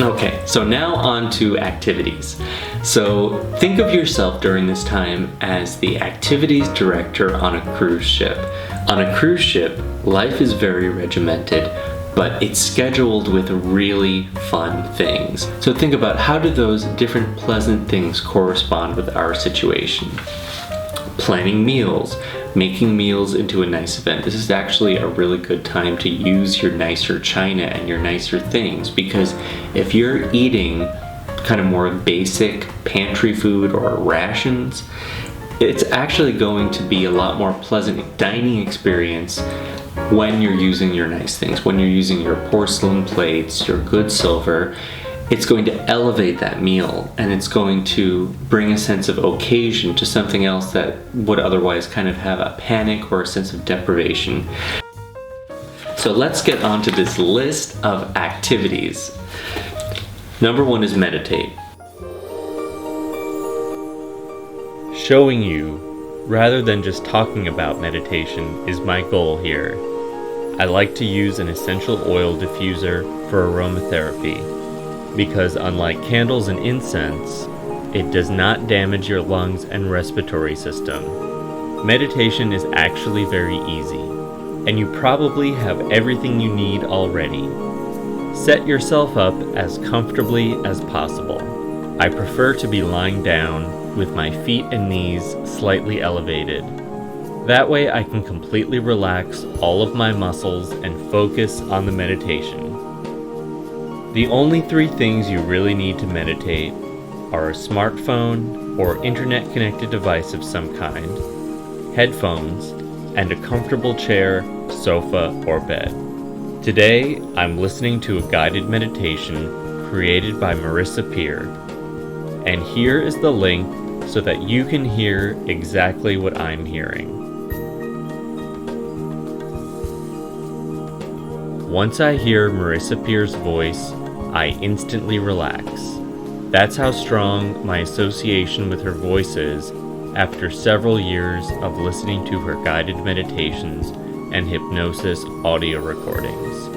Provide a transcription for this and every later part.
Okay, so now on to activities. So think of yourself during this time as the activities director on a cruise ship. On a cruise ship, life is very regimented, but it's scheduled with really fun things. So think about, how do those different pleasant things correspond with our situation? Planning meals, making meals into a nice event. This is actually a really good time to use your nicer china and your nicer things, because if you're eating kind of more basic pantry food or rations, it's actually going to be a lot more pleasant dining experience when you're using your nice things, when you're using your porcelain plates, your good silver. It's going to elevate that meal, and it's going to bring a sense of occasion to something else that would otherwise kind of have a panic or a sense of deprivation. So let's get onto this list of activities. Number 1 is meditate. Showing you, rather than just talking about meditation, is my goal here. I like to use an essential oil diffuser for aromatherapy, because unlike candles and incense, it does not damage your lungs and respiratory system. Meditation is actually very easy, and you probably have everything you need already. Set yourself up as comfortably as possible. I prefer to be lying down with my feet and knees slightly elevated. That way I can completely relax all of my muscles and focus on the meditation. The only 3 things you really need to meditate are a smartphone or internet-connected device of some kind, headphones, and a comfortable chair, sofa, or bed. Today, I'm listening to a guided meditation created by Marissa Peer, and here is the link so that you can hear exactly what I'm hearing. Once I hear Marissa Peer's voice, I instantly relax. That's how strong my association with her voice is after several years of listening to her guided meditations and hypnosis audio recordings.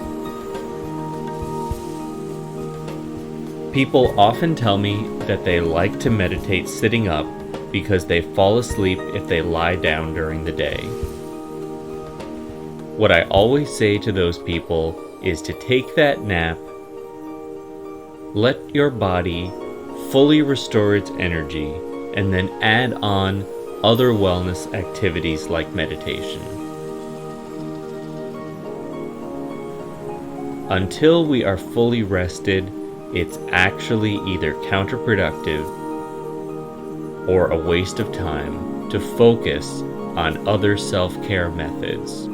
People often tell me that they like to meditate sitting up because they fall asleep if they lie down during the day. What I always say to those people is to take that nap, let your body fully restore its energy, and then add on other wellness activities like meditation. Until we are fully rested, it's actually either counterproductive or a waste of time to focus on other self-care methods.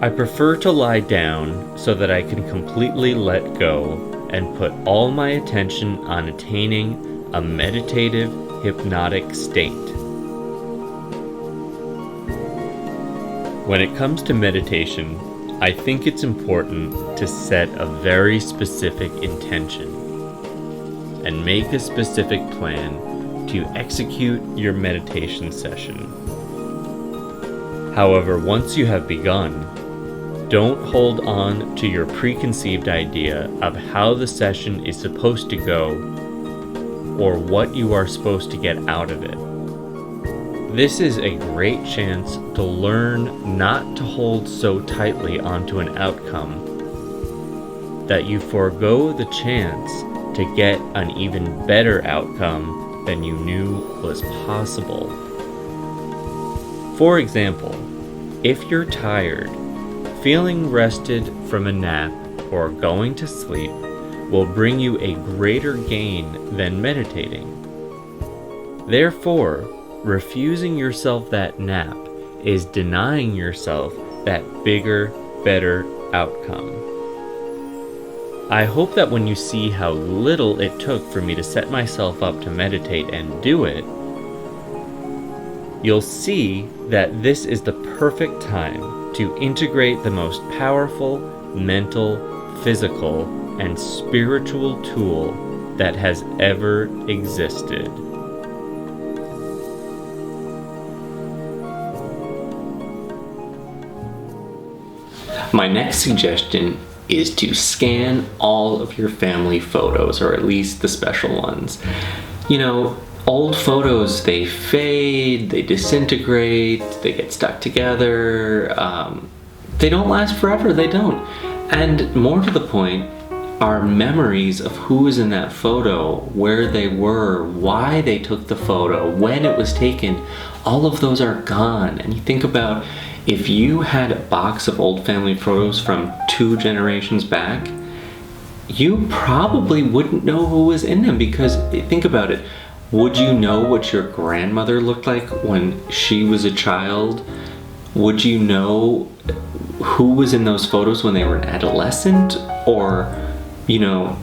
I prefer to lie down so that I can completely let go and put all my attention on attaining a meditative, hypnotic state. When it comes to meditation, I think it's important to set a very specific intention and make a specific plan to execute your meditation session. However, once you have begun, don't hold on to your preconceived idea of how the session is supposed to go or what you are supposed to get out of it. This is a great chance to learn not to hold so tightly onto an outcome that you forego the chance to get an even better outcome than you knew was possible. For example, if you're tired, feeling rested from a nap or going to sleep will bring you a greater gain than meditating. Therefore, refusing yourself that nap is denying yourself that bigger, better outcome. I hope that when you see how little it took for me to set myself up to meditate and do it, you'll see that this is the perfect time to integrate the most powerful mental, physical, and spiritual tool that has ever existed. My next suggestion is to scan all of your family photos, or at least the special ones. You know, old photos, they fade, they disintegrate, they get stuck together. They don't last forever, they don't. And more to the point, our memories of who was in that photo, where they were, why they took the photo, when it was taken, all of those are gone. And you think about, if you had a box of old family photos from 2 generations back, you probably wouldn't know who was in them, because think about it. Would you know what your grandmother looked like when she was a child? Would you know who was in those photos when they were an adolescent? Or, you know,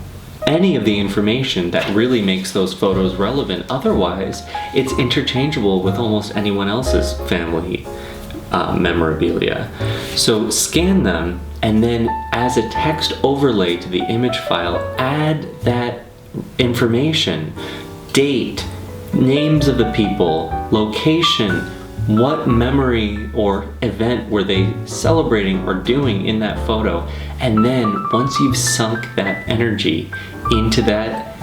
any of the information that really makes those photos relevant. Otherwise, it's interchangeable with almost anyone else's family memorabilia. So scan them, and then as a text overlay to the image file, add that information, date, names of the people, location, what memory or event were they celebrating or doing in that photo. And then once you've sunk that energy into that,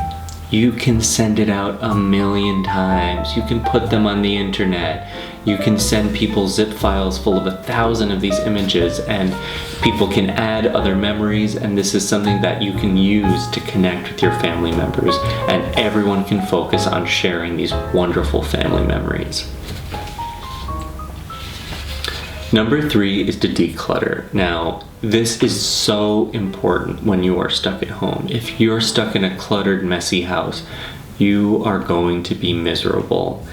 you can send it out 1,000,000 times. You can put them on the internet. You can send people zip files full of 1,000 of these images, and people can add other memories, and this is something that you can use to connect with your family members, and everyone can focus on sharing these wonderful family memories. Number 3 is to declutter. Now, this is so important when you are stuck at home. If you're stuck in a cluttered, messy house, you are going to be miserable.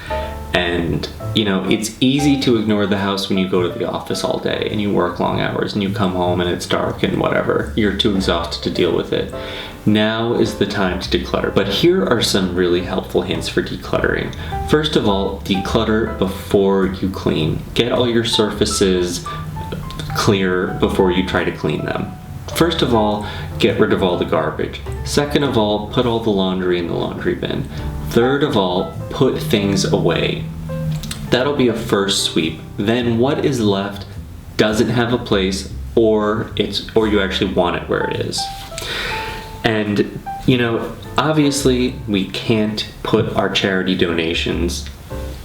And, you know, it's easy to ignore the house when you go to the office all day and you work long hours and you come home and it's dark and whatever. You're too exhausted to deal with it. Now is the time to declutter. But here are some really helpful hints for decluttering. First of all, declutter before you clean. Get all your surfaces clear before you try to clean them. First of all, get rid of all the garbage. Second of all, put all the laundry in the laundry bin. Third of all, put things away. That'll be a first sweep. Then what is left doesn't have a place, or you actually want it where it is. And, you know, obviously we can't put our charity donations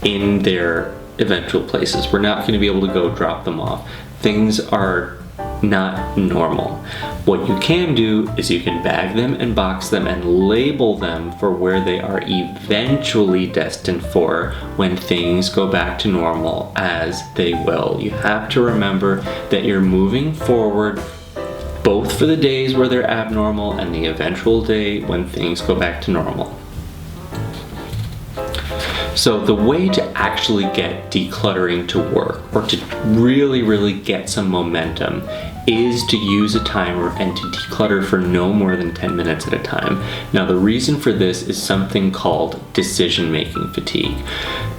in their eventual places. We're not going to be able to go drop them off. Things are not normal. What you can do is you can bag them and box them and label them for where they are eventually destined for when things go back to normal, as they will. You have to remember that you're moving forward, both for the days where they're abnormal and the eventual day when things go back to normal. So the way to actually get decluttering to work, or to really get some momentum, is to use a timer and to declutter for no more than 10 minutes at a time. Now, the reason for this is something called decision-making fatigue.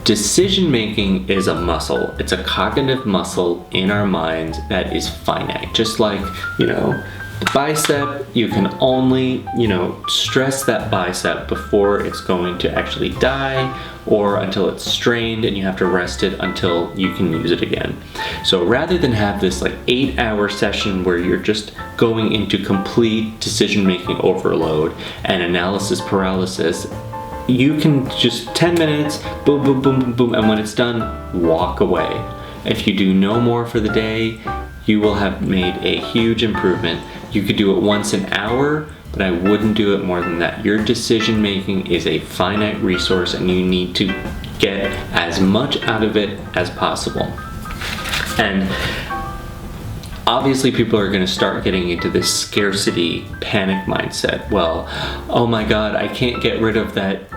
Decision-making is a muscle. It's a cognitive muscle in our minds that is finite. Just like, you know, the bicep, you can only, you know, stress that bicep before it's going to actually die, or until it's strained and you have to rest it until you can use it again. So rather than have this like 8-hour session where you're just going into complete decision-making overload and analysis paralysis, you can just 10 minutes, boom, boom, boom, boom, boom, and when it's done, walk away. If you do no more for the day, you will have made a huge improvement. You could do it once an hour, but I wouldn't do it more than that. Your decision making is a finite resource and you need to get as much out of it as possible. And obviously people are going to start getting into this scarcity panic mindset. Well, oh my God, I can't get rid of that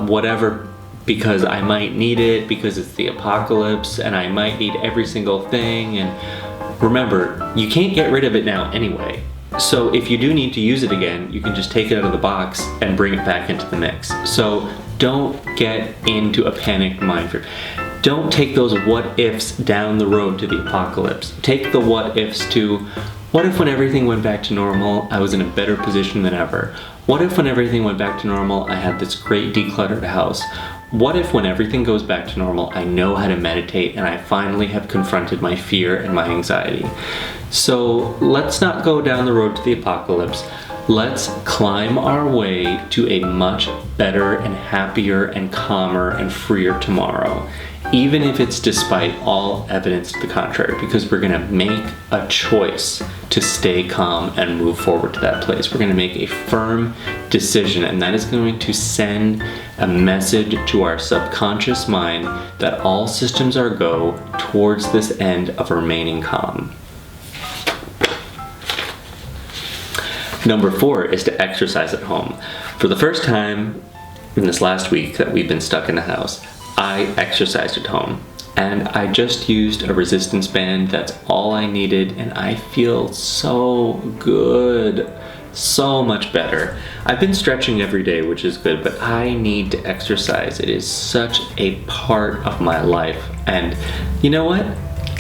whatever because I might need it, because it's the apocalypse and I might need every single thing. And remember, you can't get rid of it now anyway. So if you do need to use it again, you can just take it out of the box and bring it back into the mix. So don't get into a panicked mind frame. Don't take those what ifs down the road to the apocalypse. Take the what ifs to, what if when everything went back to normal, I was in a better position than ever? What if when everything went back to normal, I had this great decluttered house? what if when everything goes back to normal, I know how to meditate and I finally have confronted my fear and my anxiety? So let's not go down the road to the apocalypse. Let's climb our way to a much better and happier and calmer and freer tomorrow, even if it's despite all evidence to the contrary, because we're gonna make a choice to stay calm and move forward to that place. We're gonna make a firm decision, and that is going to send a message to our subconscious mind that all systems are go towards this end of remaining calm. Number 4 is to exercise at home. For the first time in this last week that we've been stuck in the house, I exercised at home. And I just used a resistance band. That's all I needed, and I feel so good. So much better. I've been stretching every day, which is good, but I need to exercise. It is such a part of my life. And you know what?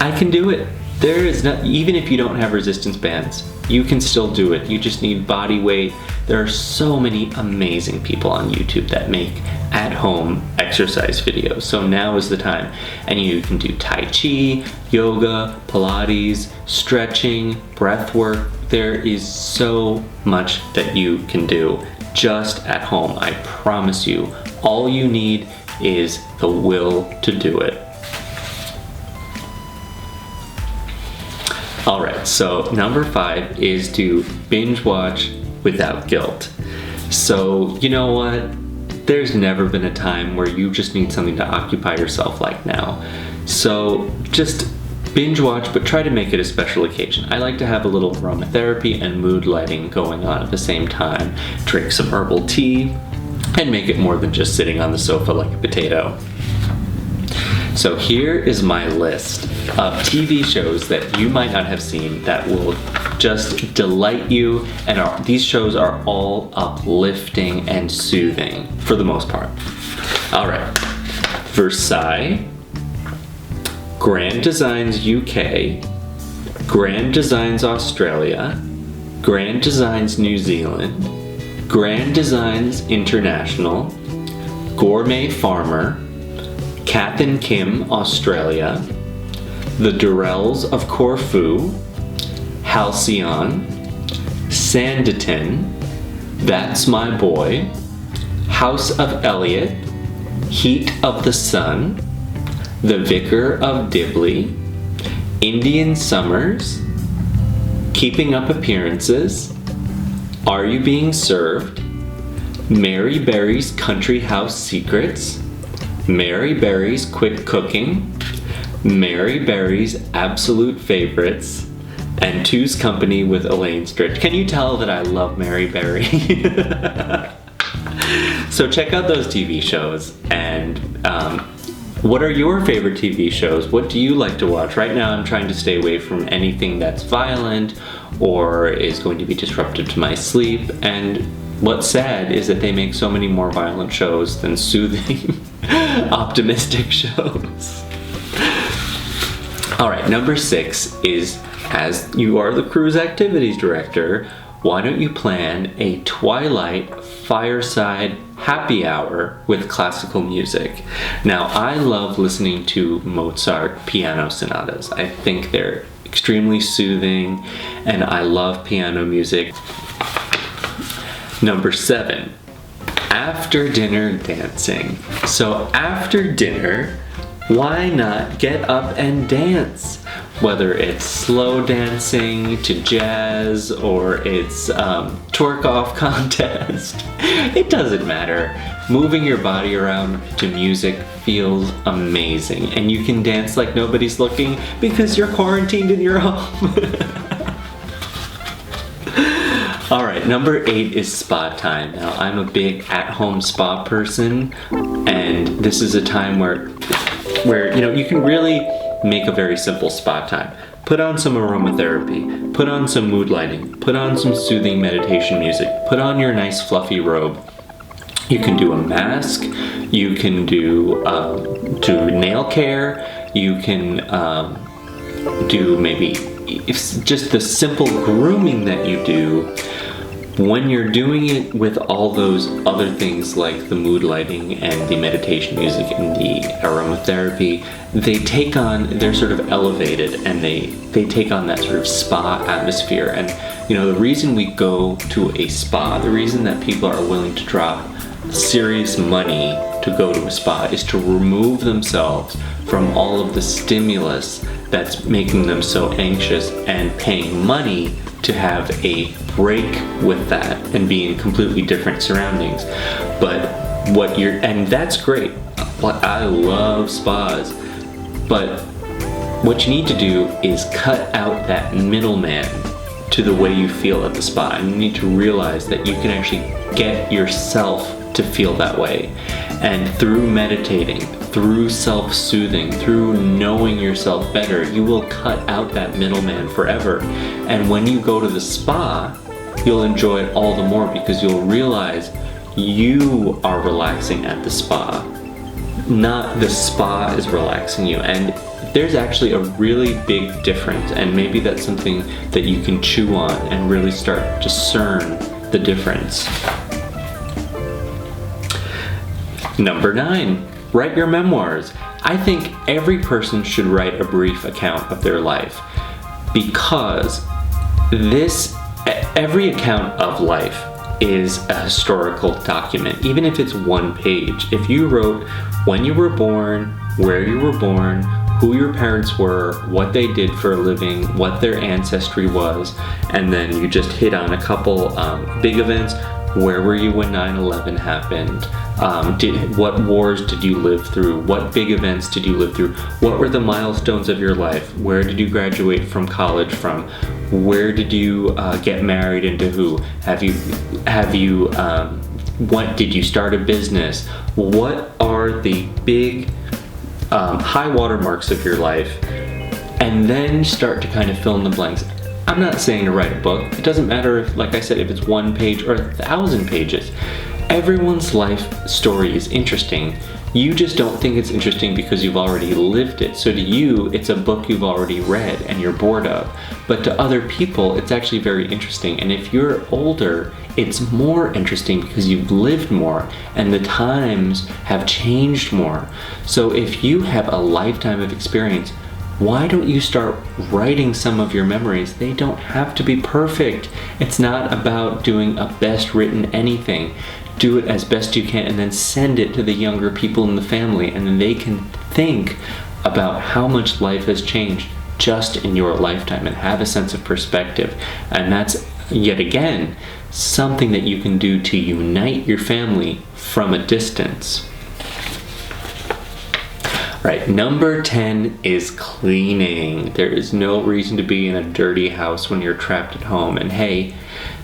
I can do it. There is not, even if you don't have resistance bands, you can still do it. You just need body weight. There are so many amazing people on YouTube that make at-home exercise videos. So now is the time. And you can do Tai Chi, yoga, Pilates, stretching, breath work. There is so much that you can do just at home. I promise you, all you need is the will to do it. All right, so number 5 is to binge watch without guilt. So, you know what? There's never been a time where you just need something to occupy yourself like now. So just binge watch, but try to make it a special occasion. I like to have a little aromatherapy and mood lighting going on at the same time. Drink some herbal tea and make it more than just sitting on the sofa like a potato. So here is my list of TV shows that you might not have seen that will just delight you, and these shows are all uplifting and soothing for the most part. All right, Versailles, Grand Designs UK, Grand Designs Australia, Grand Designs New Zealand, Grand Designs International, Gourmet Farmer, Kath and Kim Australia, The Durrells of Corfu, Halcyon, Sanditon, That's My Boy, House of Elliot, Heat of the Sun, The Vicar of Dibley, Indian Summers, Keeping Up Appearances, Are You Being Served, Mary Berry's Country House Secrets, Mary Berry's Quick Cooking, Mary Berry's Absolute Favorites, and Two's Company with Elaine Stritch. Can you tell that I love Mary Berry? So check out those TV shows, and what are your favorite TV shows? What do you like to watch? Right now I'm trying to stay away from anything that's violent or is going to be disruptive to my sleep, and what's sad is that they make so many more violent shows than soothing, optimistic shows. All right, number 6 is, as you are the cruise activities director, why don't you plan a Twilight fireside happy hour with classical music? Now, I love listening to Mozart piano sonatas. I think they're extremely soothing, and I love piano music. Number 7, after dinner dancing. So after dinner, why not get up and dance? Whether it's slow dancing to jazz or it's twerk off contest, it doesn't matter. Moving your body around to music feels amazing, and you can dance like nobody's looking because you're quarantined in your home. All right, number 8 is spa time. Now, I'm a big at-home spa person, and this is a time where you can really make a very simple spa time. Put on some aromatherapy, put on some mood lighting, put on some soothing meditation music, put on your nice fluffy robe. You can do a mask, you can do nail care, you can do maybe it's just the simple grooming that you do. When you're doing it with all those other things like the mood lighting and the meditation music and the aromatherapy, they're sort of elevated, and they take on that sort of spa atmosphere. And the reason we go to a spa, the reason that people are willing to drop serious money to go to a spa, is to remove themselves from all of the stimulus that's making them so anxious, and paying money to have a break with that and be in completely different surroundings. And that's great. I love spas, but what you need to do is cut out that middleman to the way you feel at the spa, and you need to realize that you can actually get yourself to feel that way. And through meditating, through self-soothing, through knowing yourself better, you will cut out that middleman forever. And when you go to the spa, you'll enjoy it all the more, because you'll realize you are relaxing at the spa, not the spa is relaxing you. And there's actually a really big difference, and maybe that's something that you can chew on and really start to discern the difference. Number 9, write your memoirs. I think every person should write a brief account of their life, because every account of life is a historical document, even if it's one page. If you wrote when you were born, where you were born, who your parents were, what they did for a living, what their ancestry was, and then you just hit on a couple big events. Where were you when 9/11 happened? What wars did you live through? What big events did you live through? What were the milestones of your life? Where did you graduate from college from? Where did you get married, and to who? What did you start a business? What are the big high water marks of your life? And then start to kind of fill in the blanks. I'm not saying to write a book. It doesn't matter if, like I said, if it's 1 page or 1,000 pages. Everyone's life story is interesting. You just don't think it's interesting because you've already lived it. So to you, it's a book you've already read and you're bored of. But to other people, it's actually very interesting. And if you're older, it's more interesting because you've lived more and the times have changed more. So if you have a lifetime of experience, why don't you start writing some of your memories? They don't have to be perfect. It's not about doing a best written anything. Do it as best you can and then send it to the younger people in the family, and then they can think about how much life has changed just in your lifetime and have a sense of perspective. And that's, yet again, something that you can do to unite your family from a distance. Right, number 10 is cleaning. There is no reason to be in a dirty house when you're trapped at home. And hey,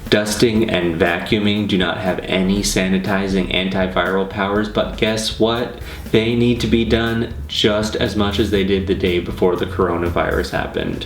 dusting and vacuuming do not have any sanitizing antiviral powers, but guess what? They need to be done just as much as they did the day before the coronavirus happened.